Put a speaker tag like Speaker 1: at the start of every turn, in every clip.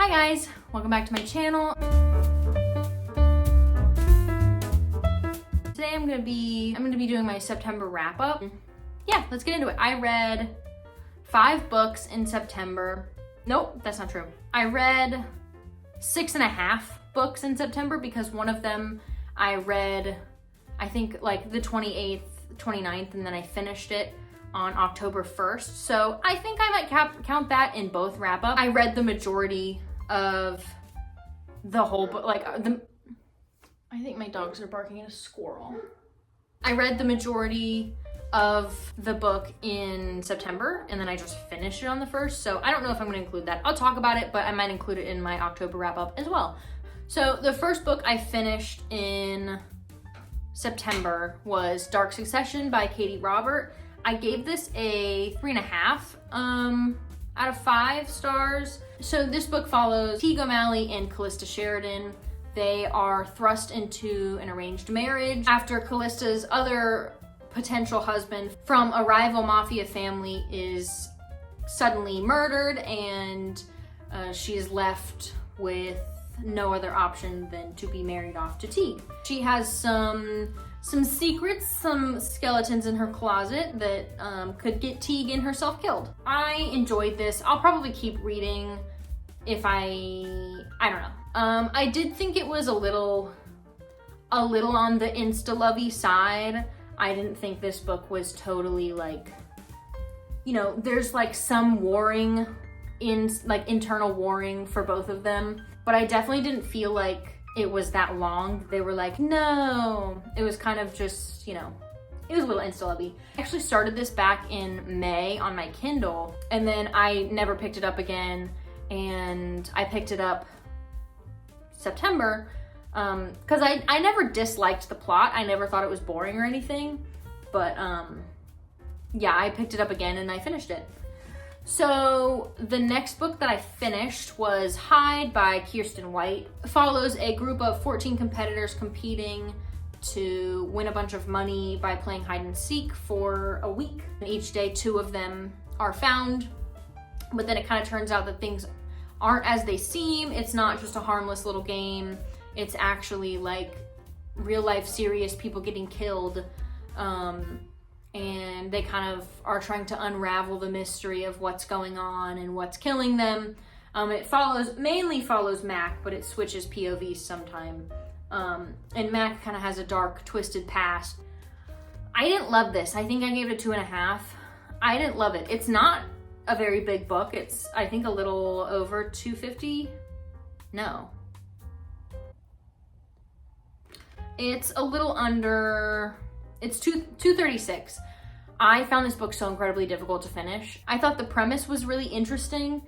Speaker 1: Hi guys, welcome back to my channel. Today I'm gonna be doing my September wrap up. Yeah, let's get into it. I read 5 books in September. Nope, that's not true. I read 6.5 books in September because one of them I read, I think like the 28th, 29th, and then I finished it on October 1st. So I think I might count that in both wrap up. I read the majority of the whole book, I think my dogs are barking at a squirrel. I read the majority of the book in September and then I just finished it on the 1st. So I don't know if I'm gonna include that. I'll talk about it, but I might include it in my October wrap up as well. So the first book I finished in September was Dark Succession by Katee Robert. I gave this a 3.5 out of 5 stars. So this book follows Teague O'Malley and Callista Sheridan. They are thrust into an arranged marriage after Callista's other potential husband from a rival mafia family is suddenly murdered, and she is left with no other option than to be married off to Teague. She has some secrets, some skeletons in her closet that could get Teague and herself killed. I enjoyed this. I'll probably keep reading if I don't know. I did think it was a little on the insta-lovey side. I didn't think this book was totally like, you know, there's like some warring internal warring for both of them, but I definitely didn't feel like it was that long. They were like, no. It was kind of just, you know, it was a little insta-lovey. I actually started this back in May on my Kindle, and then I never picked it up again, and I picked it up September, because I never disliked the plot. I never thought it was boring or anything, but yeah, I picked it up again and I finished it. So the next book that I finished was Hide by Kiersten White. It follows a group of 14 competitors competing to win a bunch of money by playing hide and seek for a week. And each day 2 of them are found, but then it kind of turns out that things aren't as they seem. It's not just a harmless little game. It's actually like real life serious people getting killed. And they kind of are trying to unravel the mystery of what's going on and what's killing them. It mainly follows Mac, but it switches POVs sometime. And Mac kind of has a dark, twisted past. I didn't love this. I think I gave it 2.5. I didn't love it. It's not a very big book. It's, I think, a little over 250. No. It's a little under, it's 236. I found this book so incredibly difficult to finish. I thought the premise was really interesting,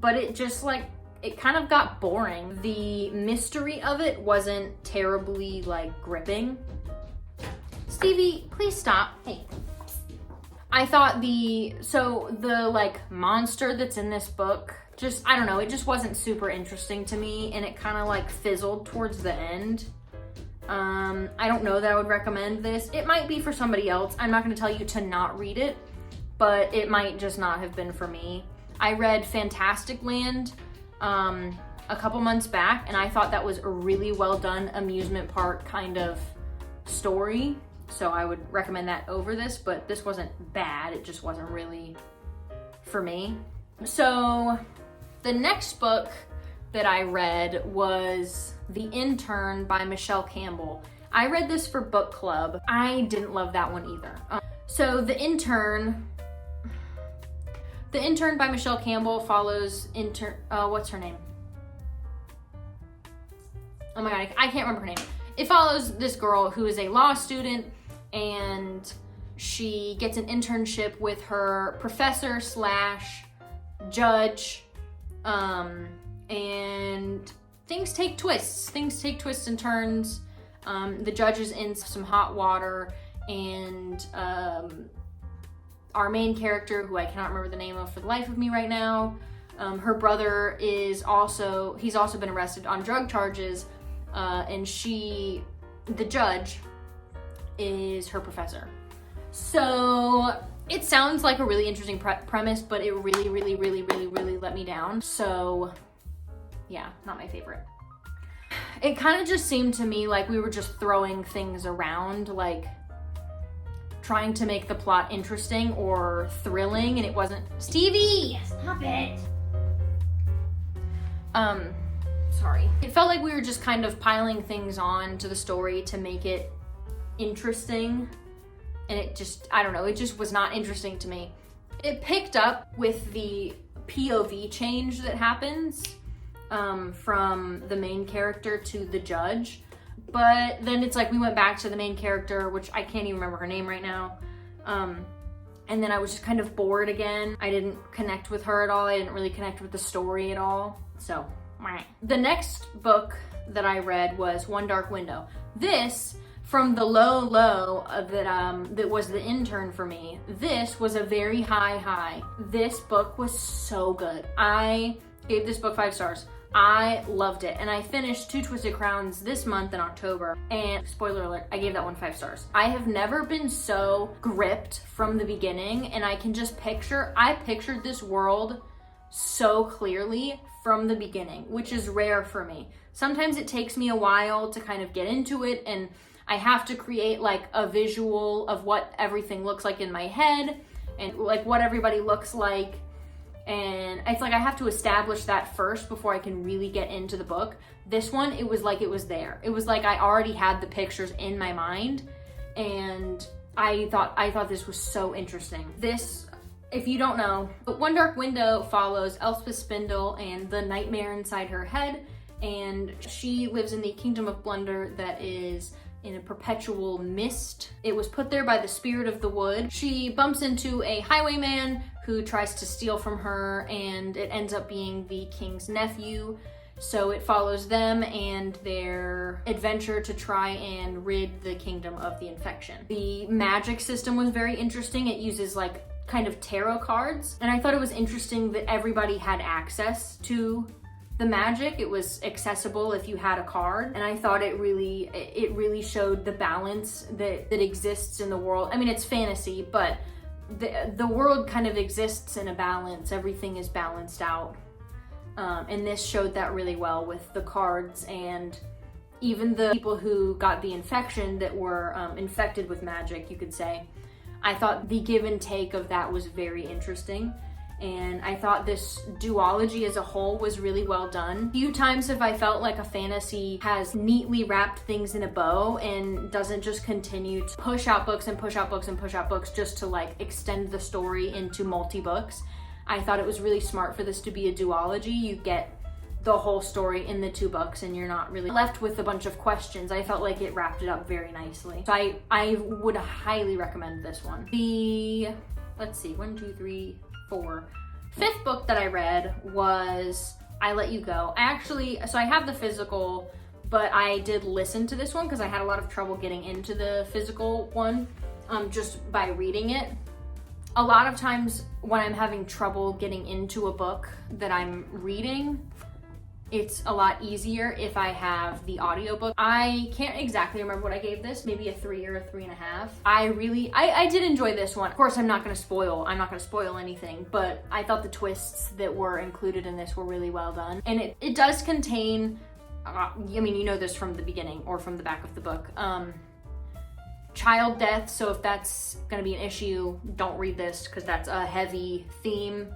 Speaker 1: but it just like, it kind of got boring. The mystery of it wasn't terribly like gripping. Stevie, please stop. Hey. I thought the like monster that's in this book, just, I don't know, it just wasn't super interesting to me, and it kind of like fizzled towards the end. I don't know that I would recommend this. It might be for somebody else. I'm not going to tell you to not read it, but it might just not have been for me. I read Fantastic Land a couple months back, and I thought that was a really well done amusement park kind of story. So I would recommend that over this, but this wasn't bad. It just wasn't really for me. So the next book that I read was The Intern by Michelle Campbell. I read this for book club. I didn't love that one either. So The Intern by Michelle Campbell follows what's her name? Oh my God, I can't remember her name. It follows this girl who is a law student, and she gets an internship with her professor / judge, and things take twists and turns. The judge is in some hot water, and our main character, who I cannot remember the name of for the life of me right now, her brother he's also been arrested on drug charges, and the judge is her professor. So it sounds like a really interesting premise, but it really let me down. So yeah, not my favorite. It kind of just seemed to me like we were just throwing things around, like trying to make the plot interesting or thrilling, and it wasn't. Stevie, stop it. Sorry. It felt like we were just kind of piling things on to the story to make it interesting, and it just, I don't know, it just was not interesting to me. It picked up with the POV change that happens from the main character to the judge, but then it's like we went back to the main character, which I can't even remember her name right now, and then I was just kind of bored again. I didn't connect with her at all. I didn't really connect with the story at all. So the next book that I read was One Dark Window. This, from the low that was the intern for me, this was a very high. This book was so good. I gave this book 5 stars. I loved it. And I finished Two Twisted Crowns this month in October. And spoiler alert, I gave that one 5 stars. I have never been so gripped from the beginning, and I can just I pictured this world so clearly from the beginning, which is rare for me. Sometimes it takes me a while to kind of get into it, and I have to create like a visual of what everything looks like in my head and like what everybody looks like. And it's like I have to establish that first before I can really get into the book. This one, it was like it was there. It was like I already had the pictures in my mind, and I thought this was so interesting. This, if you don't know, but One Dark Window follows Elspeth Spindle and the nightmare inside her head, and she lives in the Kingdom of Blunder that is in a perpetual mist. It was put there by the spirit of the wood. She bumps into a highwayman who tries to steal from her, and it ends up being the king's nephew. So it follows them and their adventure to try and rid the kingdom of the infection. The magic system was very interesting. It uses like kind of tarot cards, and I thought it was interesting that everybody had access to the magic. It was accessible if you had a card, and I thought it really showed the balance that exists in the world. I mean, it's fantasy, but the world kind of exists in a balance. Everything is balanced out, and this showed that really well with the cards, and even the people who got the infection that were infected with magic, you could say. I thought the give and take of that was very interesting. And I thought this duology as a whole was really well done. Few times have I felt like a fantasy has neatly wrapped things in a bow and doesn't just continue to push out books and push out books and push out books just to like extend the story into multi-books. I thought it was really smart for this to be a duology. You get the whole story in the 2 books and you're not really left with a bunch of questions. I felt like it wrapped it up very nicely. So I would highly recommend this one. Let's see, 1, 2, 3, 4. 5th book that I read was I Let You Go. So I have the physical, but I did listen to this one because I had a lot of trouble getting into the physical one just by reading it. A lot of times when I'm having trouble getting into a book that I'm reading, it's a lot easier if I have the audiobook. I can't exactly remember what I gave this, maybe a 3 or a 3.5. I did enjoy this one. Of course, I'm not gonna spoil anything, but I thought the twists that were included in this were really well done. And it does contain, I mean, you know this from the beginning or from the back of the book, child death. So if that's gonna be an issue, don't read this because that's a heavy theme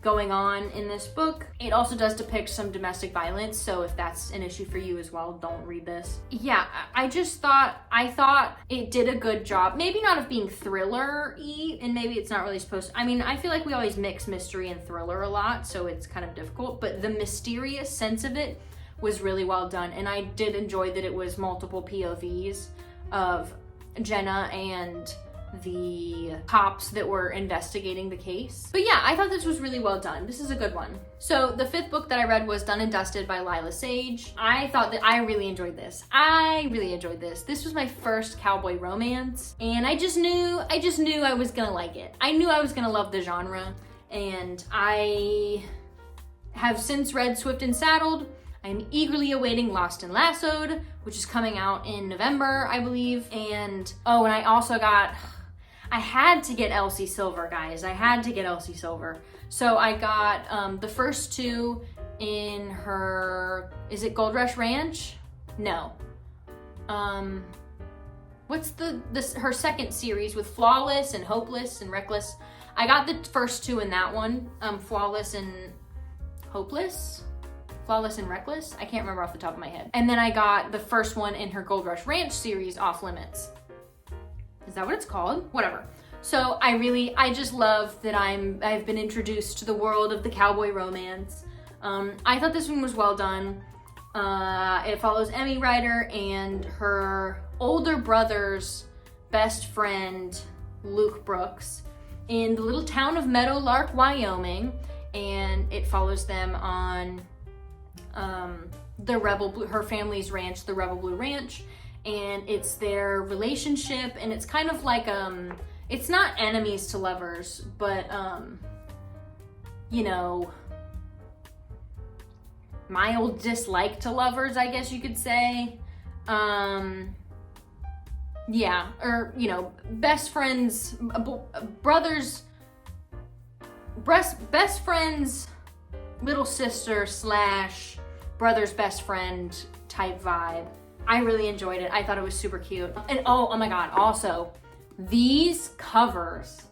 Speaker 1: going on in this book. It also does depict some domestic violence, so if that's an issue for you as well, don't read this. Yeah, I thought it did a good job. Maybe not of being thriller-y, and maybe it's not really supposed to. I mean, I feel like we always mix mystery and thriller a lot, so it's kind of difficult, but the mysterious sense of it was really well done, and I did enjoy that it was multiple POVs of Jenna and the cops that were investigating the case. But yeah, I thought this was really well done. This is a good one. So the 5th book that I read was Done and Dusted by Lila Sage. I thought that I really enjoyed this. This was my first cowboy romance, and I just knew I was gonna like it. I knew I was gonna love the genre, and I have since read Swift and Saddled. I'm eagerly awaiting Lost and Lassoed, which is coming out in November, I believe. And I had to get Elsie Silver, guys. I had to get Elsie Silver. So I got the first 2 in her, is it Gold Rush Ranch? No. What's her second series with Flawless and Hopeless and Reckless? I got the first two in that one, Flawless and Hopeless? Flawless and Reckless? I can't remember off the top of my head. And then I got the first one in her Gold Rush Ranch series, Off Limits. Is that what it's called? Whatever. So I just love that I've been introduced to the world of the cowboy romance. I thought this one was well done. It follows Emmy Ryder and her older brother's best friend, Luke Brooks, in the little town of Meadowlark, Wyoming, and it follows them on her family's ranch, the Rebel Blue Ranch, and it's their relationship, and it's kind of like it's not enemies to lovers, but you know, mild dislike to lovers, I guess you could say. Yeah, or you know, best friends, brothers, best friends, little sister slash brother's best friend type vibe. I really enjoyed it. I thought it was super cute. And oh my God, also, these covers,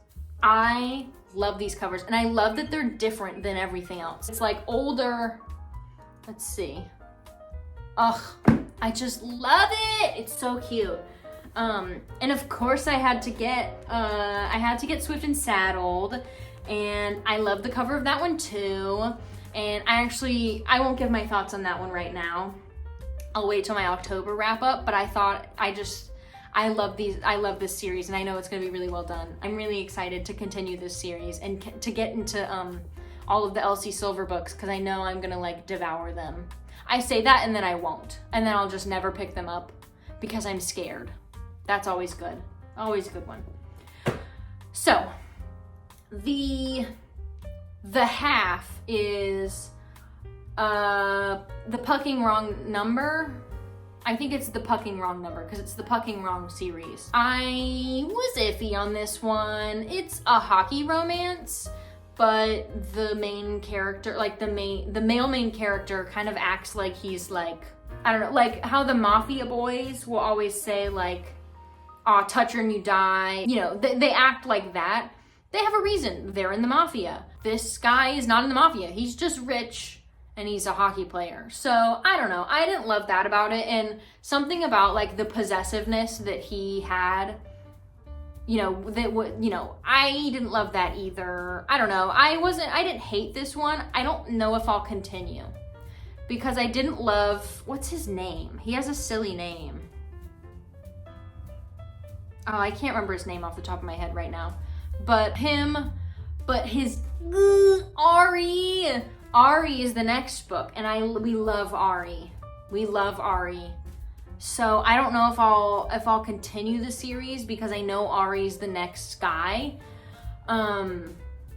Speaker 1: I love these covers, and I love that they're different than everything else. It's like older, let's see. Ugh, I just love it. It's so cute. And of course I had to get Swift and Saddled, and I love the cover of that one too. And I won't give my thoughts on that one right now. I'll wait till my October wrap up, but I love this series, and I know it's gonna be really well done. I'm really excited to continue this series and to get into all of the Elsie Silver books, because I know I'm gonna like devour them. I say that and then I won't, and then I'll just never pick them up because I'm scared. That's always good. Always a good one. So, the half is the Pucking Wrong Number. I think it's the Pucking Wrong Number because it's the Pucking Wrong series. I was iffy on this one. It's a hockey romance, but the main character, like the male main character kind of acts like he's like, I don't know, like how the mafia boys will always say like, "Aw, touch her and you die." You know, they act like that. They have a reason. They're in the mafia. This guy is not in the mafia. He's just rich and he's a hockey player. So I don't know. I didn't love that about it. And something about like the possessiveness that he had, you know, I didn't love that either. I don't know. I didn't hate this one. I don't know if I'll continue because I didn't love, what's his name? He has a silly name. Oh, I can't remember his name off the top of my head right now. But his Ari. Ari is the next book, and we love Ari. We love Ari. So I don't know if I'll continue the series because I know Ari's the next guy,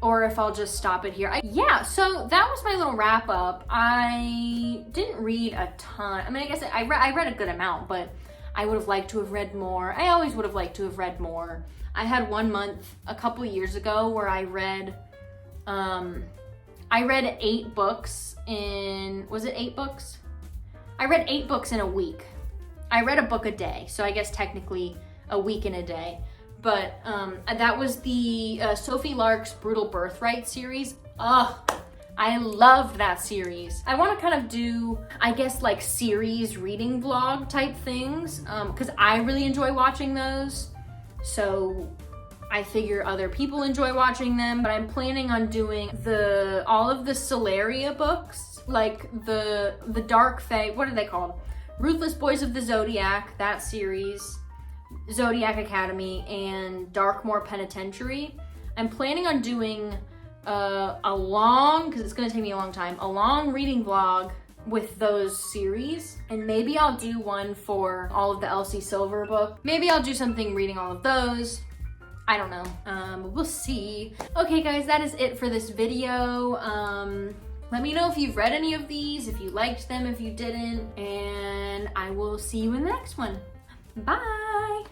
Speaker 1: or if I'll just stop it here. Yeah, so that was my little wrap up. I didn't read a ton. I mean, I guess I read a good amount, but I would have liked to have read more. I always would have liked to have read more. I had 1 month a couple years ago where I read 8 books in, was it 8 books? I read 8 books in a week. I read a book a day, so I guess technically a week in a day. But that was the Sophie Lark's Brutal Birthright series. Ugh, I loved that series. I want to kind of do, I guess, like series reading vlog type things, because I really enjoy watching those. So I figure other people enjoy watching them, but I'm planning on doing all of the Solaria books, like the Dark Fae, what are they called? Ruthless Boys of the Zodiac, that series, Zodiac Academy, and Darkmoor Penitentiary. I'm planning on doing a long, because it's gonna take me a long time, a long reading vlog with those series, and maybe I'll do one for all of the Elsie Silver book. Maybe I'll do something reading all of those. I don't know. We'll see. Okay guys, that is it for this video. Let me know if you've read any of these, if you liked them, if you didn't, and I will see you in the next one. Bye!